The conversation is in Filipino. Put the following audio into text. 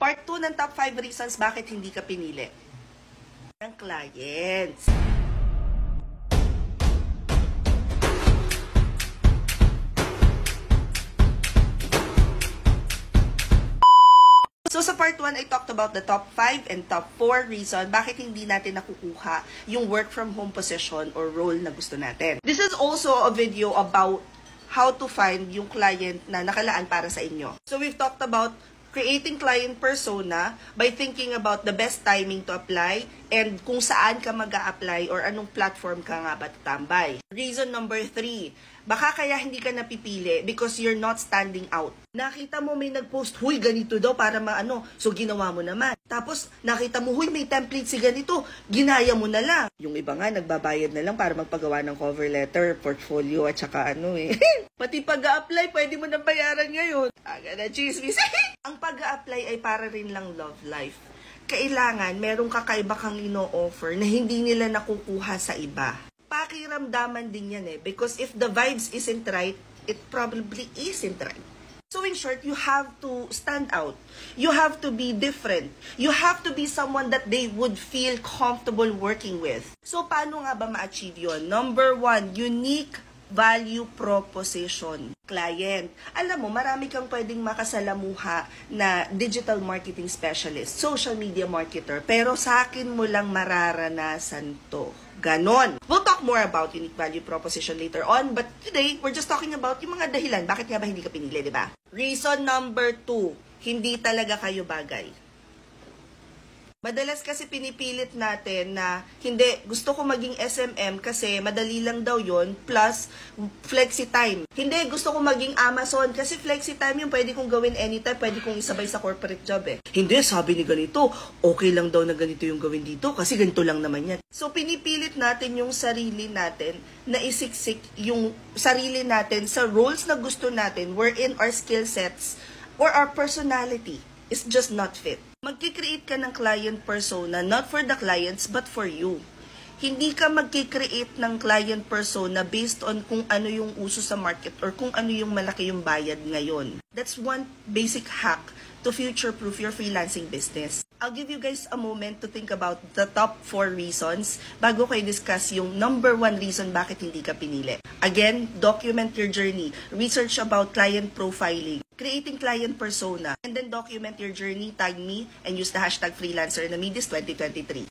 Part 2 ng top 5 reasons bakit hindi ka pinili ng clients. So sa part 1, I talked about the top 5 and top 4 reason bakit hindi natin nakukuha yung work from home position or role na gusto natin. This is also a video about how to find yung client na nakalaan para sa inyo. So we've talked about creating client persona by thinking about the best timing to apply and kung saan ka mag-a-apply or anong platform ka nga ba tatambay. Reason number 3, baka kaya hindi ka napipili because you're not standing out. Nakita mo may nag-post, huy, ganito daw para maano, so ginawa mo naman. Tapos nakita mo, huy, may template si ganito, ginaya mo na lang. Yung iba nga, nagbabayad na lang para magpagawa ng cover letter, portfolio, at saka ano eh. Pati pag-a-apply, pwede mo nang bayaran ngayon. Aga na chismis. Ang pag-a-apply ay para rin lang love life. Kailangan merong kakaiba kang ino-offer na hindi nila nakukuha sa iba. Pakiramdaman din yan eh. Because if the vibes isn't right, it probably isn't right. So in short, you have to stand out. You have to be different. You have to be someone that they would feel comfortable working with. So paano nga ba ma-achieve yun? Number 1, unique value proposition. Client. Alam mo, marami kang pwedeng makasalamuha na digital marketing specialist, social media marketer, pero sa akin mo lang mararanasan to. Ganon. We'll talk more about unique value proposition later on, but today, we're just talking about yung mga dahilan. Bakit nga ba hindi ka pinili, di ba? Reason number 2, hindi talaga kayo bagay. Madalas kasi pinipilit natin na hindi, gusto ko maging SMM kasi madali lang daw yon plus flexi time. Hindi, gusto ko maging Amazon kasi flexi time yung pwede kong gawin anytime, pwede kong isabay sa corporate job eh. Hindi, sabi ni ganito, okay lang daw na ganito yung gawin dito kasi ganito lang naman yan. So pinipilit natin yung sarili natin na isiksik yung sarili natin sa roles na gusto natin wherein our skill sets or our personality is just not fit. Magki-create ka ng client persona not for the clients but for you. Hindi ka magki-create ng client persona based on kung ano yung uso sa market or kung ano yung malaki yung bayad ngayon. That's one basic hack to future-proof your freelancing business. I'll give you guys a moment to think about the top 4 reasons bago ko i-discuss yung number 1 reason bakit hindi ka pinili. Again, document your journey. Research about client profiling. Creating client persona, and then document your journey, tag me, and use the hashtag freelancer na Midis 2023.